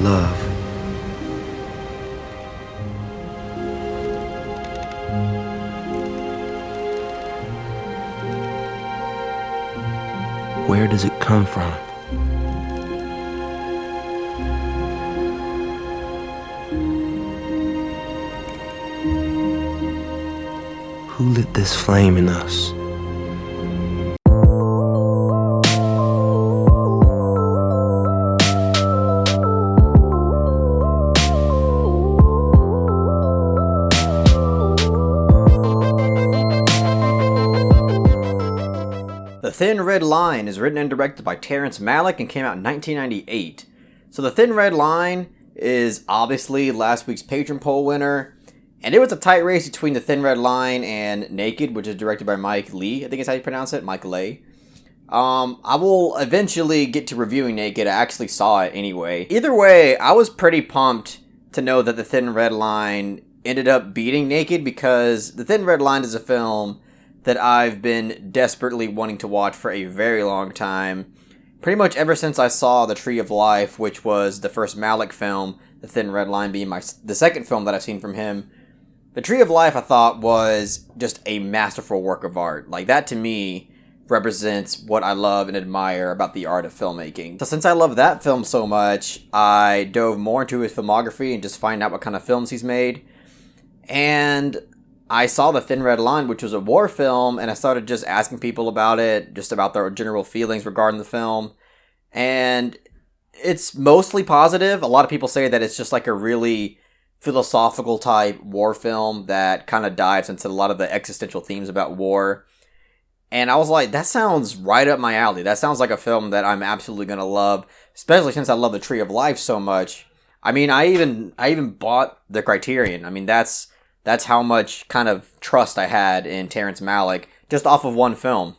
Love. Where does it come from? Who lit this flame in us? The Thin Red Line is written and directed by Terrence Malick and came out in 1998. So The Thin Red Line is obviously last week's patron poll winner, and it was a tight race between The Thin Red Line and Naked, which is directed by Mike Lee, I think is how you pronounce it, Mike Lay. I will eventually get to reviewing Naked. I actually saw it anyway. Either way, I was pretty pumped to know that The Thin Red Line ended up beating Naked, because The Thin Red Line is a film that I've been desperately wanting to watch for a very long time. Pretty much ever since I saw The Tree of Life, which was the first Malick film, The Thin Red Line being the second film that I've seen from him. The Tree of Life, I thought, was just a masterful work of art. Like, that to me represents what I love and admire about the art of filmmaking. So since I love that film so much, I dove more into his filmography and just find out what kind of films he's made. And I saw The Thin Red Line, which was a war film, and I started just asking people about it, just about their general feelings regarding the film. And it's mostly positive. A lot of people say that it's just like a really philosophical type war film that kind of dives into a lot of the existential themes about war. And I was like, that sounds right up my alley. That sounds like a film that I'm absolutely going to love, especially since I love The Tree of Life so much. I mean, I even bought the Criterion. I mean, that's how much kind of trust I had in Terrence Malick just off of one film.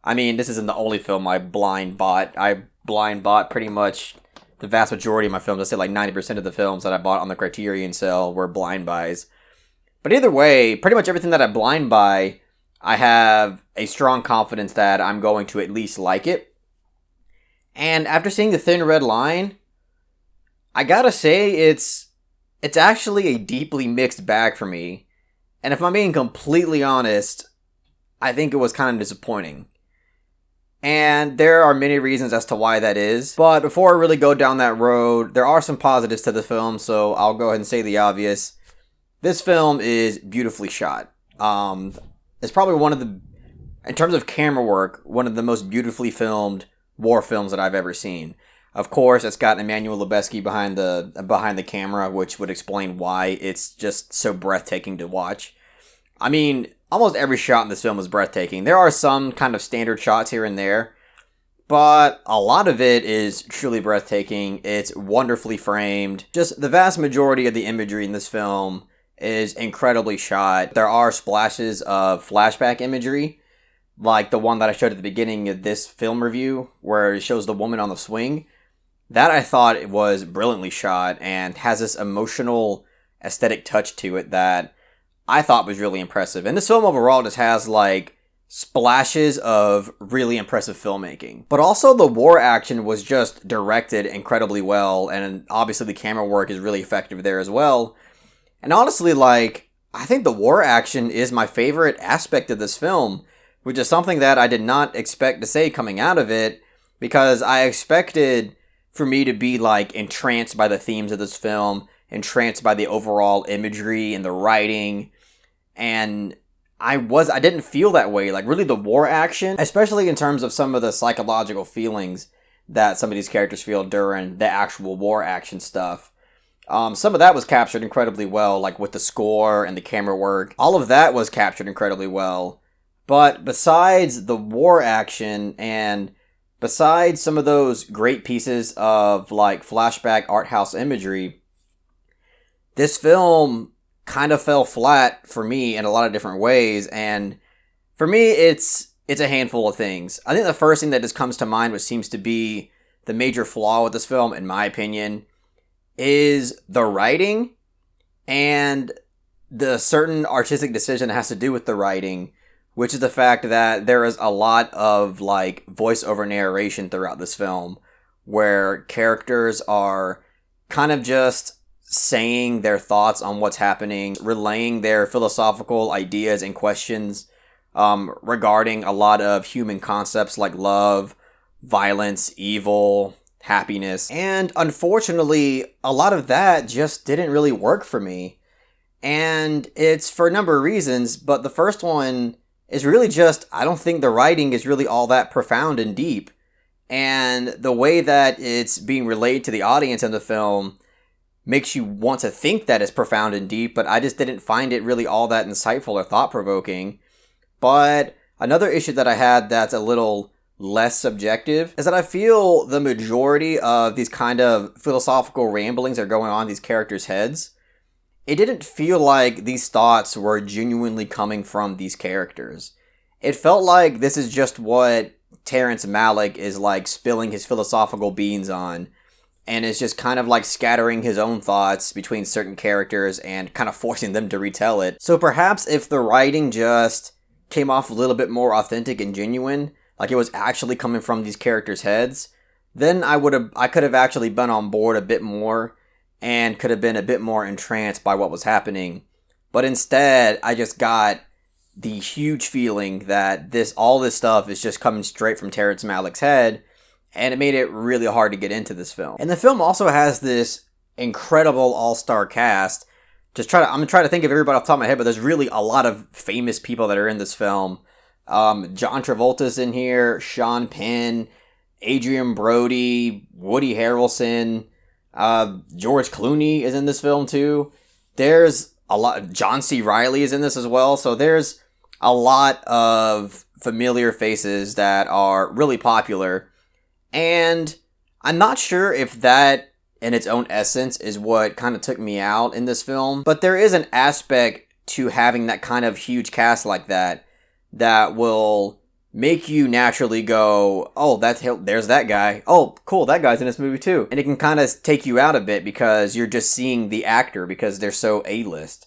I mean, this isn't the only film I blind bought. I blind bought pretty much the vast majority of my films. I'd say like 90% of the films that I bought on the Criterion sale were blind buys. But either way, pretty much everything that I blind buy, I have a strong confidence that I'm going to at least like it. And after seeing The Thin Red Line, I gotta say it's actually a deeply mixed bag for me. And if I'm being completely honest, I think it was kind of disappointing. And there are many reasons as to why that is. But before I really go down that road, there are some positives to the film, so I'll go ahead and say the obvious. This film is beautifully shot. It's probably in terms of camera work, one of the most beautifully filmed war films that I've ever seen. Of course, it's got Emmanuel Lubezki behind the camera, which would explain why it's just so breathtaking to watch. I mean, almost every shot in this film is breathtaking. There are some kind of standard shots here and there, but a lot of it is truly breathtaking. It's wonderfully framed. Just the vast majority of the imagery in this film is incredibly shot. There are splashes of flashback imagery, like the one that I showed at the beginning of this film review, where it shows the woman on the swing. That I thought it was brilliantly shot and has this emotional aesthetic touch to it that I thought was really impressive. And this film overall just has like splashes of really impressive filmmaking. But also the war action was just directed incredibly well, and obviously the camera work is really effective there as well. And honestly, like, I think the war action is my favorite aspect of this film, which is something that I did not expect to say coming out of it, because I expected for me to be like entranced by the themes of this film, entranced by the overall imagery and the writing, and I didn't feel that way. Like, really the war action, especially in terms of some of the psychological feelings that some of these characters feel during the actual war action stuff. Some of that was captured incredibly well, like with the score and the camera work. All of that was captured incredibly well. But besides the war action and besides some of those great pieces of like flashback art house imagery, this film kind of fell flat for me in a lot of different ways. And for me, it's a handful of things. I think the first thing that just comes to mind, which seems to be the major flaw with this film, in my opinion, is the writing and the certain artistic decision that has to do with the writing, which is the fact that there is a lot of like voiceover narration throughout this film where characters are kind of just saying their thoughts on what's happening, relaying their philosophical ideas and questions regarding a lot of human concepts like love, violence, evil, happiness. And unfortunately, a lot of that just didn't really work for me. And it's for a number of reasons, but the first one is really just, I don't think the writing is really all that profound and deep. And the way that it's being relayed to the audience in the film makes you want to think that it's profound and deep, but I just didn't find it really all that insightful or thought-provoking. But another issue that I had that's a little less subjective is that I feel the majority of these kind of philosophical ramblings are going on in these characters' heads. It didn't feel like these thoughts were genuinely coming from these characters. It felt like this is just what Terrence Malick is like spilling his philosophical beans on, and is just kind of like scattering his own thoughts between certain characters and kind of forcing them to retell it. So perhaps if the writing just came off a little bit more authentic and genuine, like it was actually coming from these characters' heads, then I could have actually been on board a bit more and could have been a bit more entranced by what was happening. But instead, I just got the huge feeling that all this stuff is just coming straight from Terrence Malick's head, and it made it really hard to get into this film. And the film also has this incredible all-star cast. I'm gonna try to think of everybody off the top of my head, but there's really a lot of famous people that are in this film. John Travolta's in here, Sean Penn, Adrian Brody, Woody Harrelson, George Clooney is in this film too. There's a lot. John C. Reilly is in this as well. So there's a lot of familiar faces that are really popular. And I'm not sure if that in its own essence is what kind of took me out in this film. But there is an aspect to having that kind of huge cast like that will make you naturally go, oh, there's that guy. Oh, cool, that guy's in this movie too. And it can kind of take you out a bit because you're just seeing the actor because they're so A-list.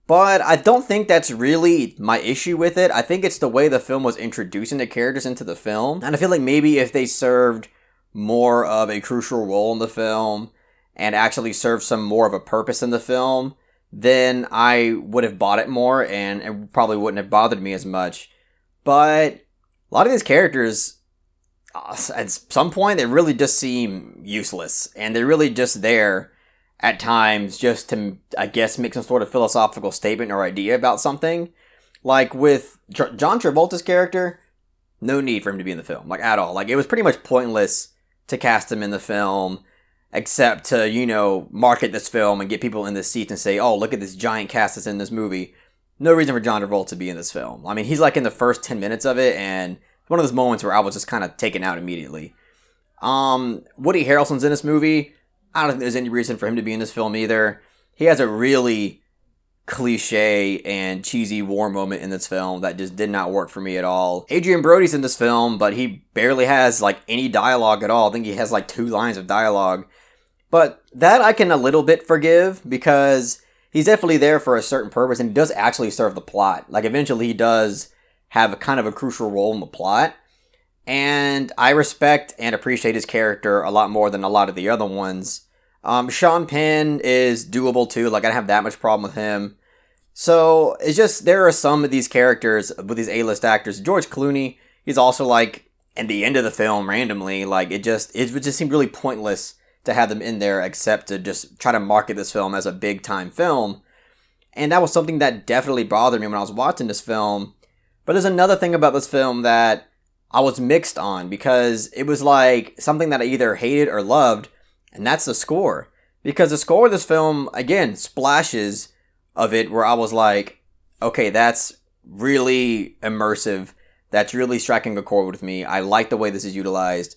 But I don't think that's really my issue with it. I think it's the way the film was introducing the characters into the film. And I feel like maybe if they served more of a crucial role in the film and actually served some more of a purpose in the film, then I would have bought it more and it probably wouldn't have bothered me as much. But a lot of these characters, at some point, they really just seem useless. And they're really just there at times just to, I guess, make some sort of philosophical statement or idea about something. Like with John Travolta's character, no need for him to be in the film, like at all. Like it was pretty much pointless to cast him in the film, except to, market this film and get people in the seats and say, oh, look at this giant cast that's in this movie. No reason for John Travolta to be in this film. I mean, he's like in the first 10 minutes of it, and one of those moments where I was just kind of taken out immediately. Woody Harrelson's in this movie. I don't think there's any reason for him to be in this film either. He has a really cliche and cheesy war moment in this film that just did not work for me at all. Adrian Brody's in this film, but he barely has like any dialogue at all. I think he has like 2 lines of dialogue. But that I can a little bit forgive because he's definitely there for a certain purpose and he does actually serve the plot. Like eventually he does have a kind of a crucial role in the plot. And I respect and appreciate his character a lot more than a lot of the other ones. Sean Penn is doable too. Like I don't have that much problem with him. So it's just, there are some of these characters with these A-list actors. George Clooney, he's also like at the end of the film randomly. Like it would just seem really pointless to have them in there except to just try to market this film as a big time film. And that was something that definitely bothered me when I was watching this film. But there's another thing about this film that I was mixed on because it was like something that I either hated or loved, and that's the score. Because the score of this film, again, splashes of it where I was like, okay, that's really immersive. That's really striking a chord with me. I like the way this is utilized.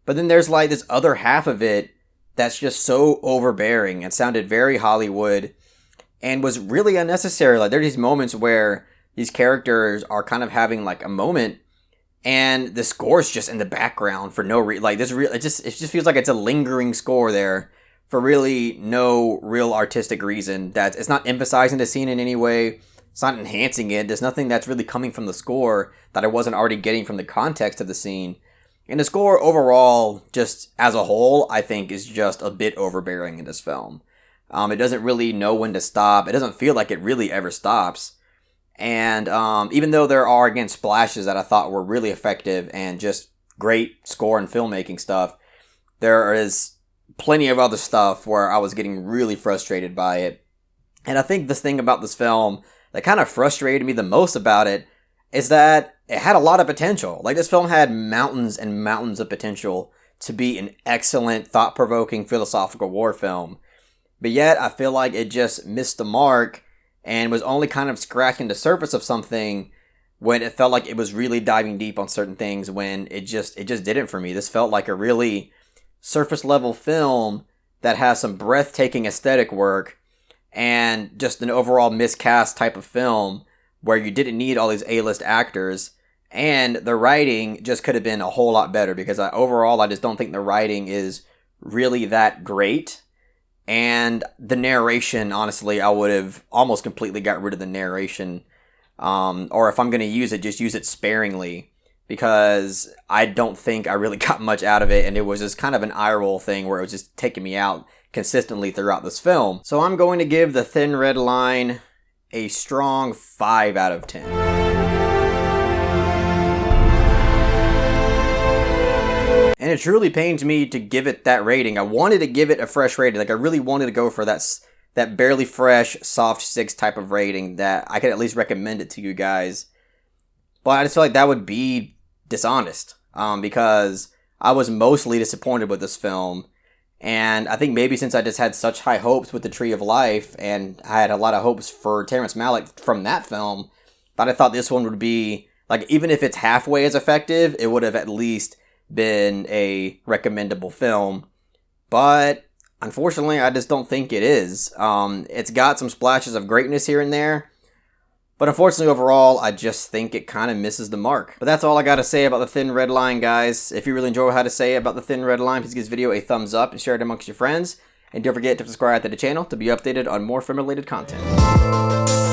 But then there's like this other half of it that's just so overbearing. It sounded very Hollywood and was really unnecessary. Like there are these moments where these characters are kind of having like a moment and the score's just in the background for no reason. Like it just feels like it's a lingering score there for really no real artistic reason. That it's not emphasizing the scene in any way. It's not enhancing it. There's nothing that's really coming from the score that I wasn't already getting from the context of the scene. And the score overall, just as a whole, I think is just a bit overbearing in this film. It doesn't really know when to stop. It doesn't feel like it really ever stops. And even though there are, again, splashes that I thought were really effective and just great score and filmmaking stuff, there is plenty of other stuff where I was getting really frustrated by it. And I think this thing about this film that kind of frustrated me the most about it is that it had a lot of potential. Like, this film had mountains and mountains of potential to be an excellent, thought-provoking philosophical war film. But yet, I feel like it just missed the mark and was only kind of scratching the surface of something when it felt like it was really diving deep on certain things, when it just didn't for me. This felt like a really surface level film that has some breathtaking aesthetic work and just an overall miscast type of film where you didn't need all these A-list actors, and the writing just could have been a whole lot better, because overall I just don't think the writing is really that great. And the narration, honestly, I would have almost completely got rid of the narration. Or if I'm going to use it, just use it sparingly, because I don't think I really got much out of it, and it was just kind of an eye roll thing where it was just taking me out consistently throughout this film. So I'm going to give The Thin Red Line a strong 5 out of 10. And it truly pains me to give it that rating. I wanted to give it a fresh rating. Like, I really wanted to go for that barely fresh, soft 6 type of rating that I could at least recommend it to you guys. But I just feel like that would be dishonest, because I was mostly disappointed with this film. And I think maybe since I just had such high hopes with The Tree of Life, and I had a lot of hopes for Terrence Malick from that film, that I thought this one would be, like, even if it's halfway as effective, it would have at least been a recommendable film. But unfortunately, I just don't think it is. It's got some splashes of greatness here and there, but unfortunately overall, I just think it kind of misses the mark. But that's all I gotta say about The Thin Red Line, guys. If you really enjoy what I had to say about The Thin Red Line, please give this video a thumbs up and share it amongst your friends. And don't forget to subscribe to the channel to be updated on more film-related content.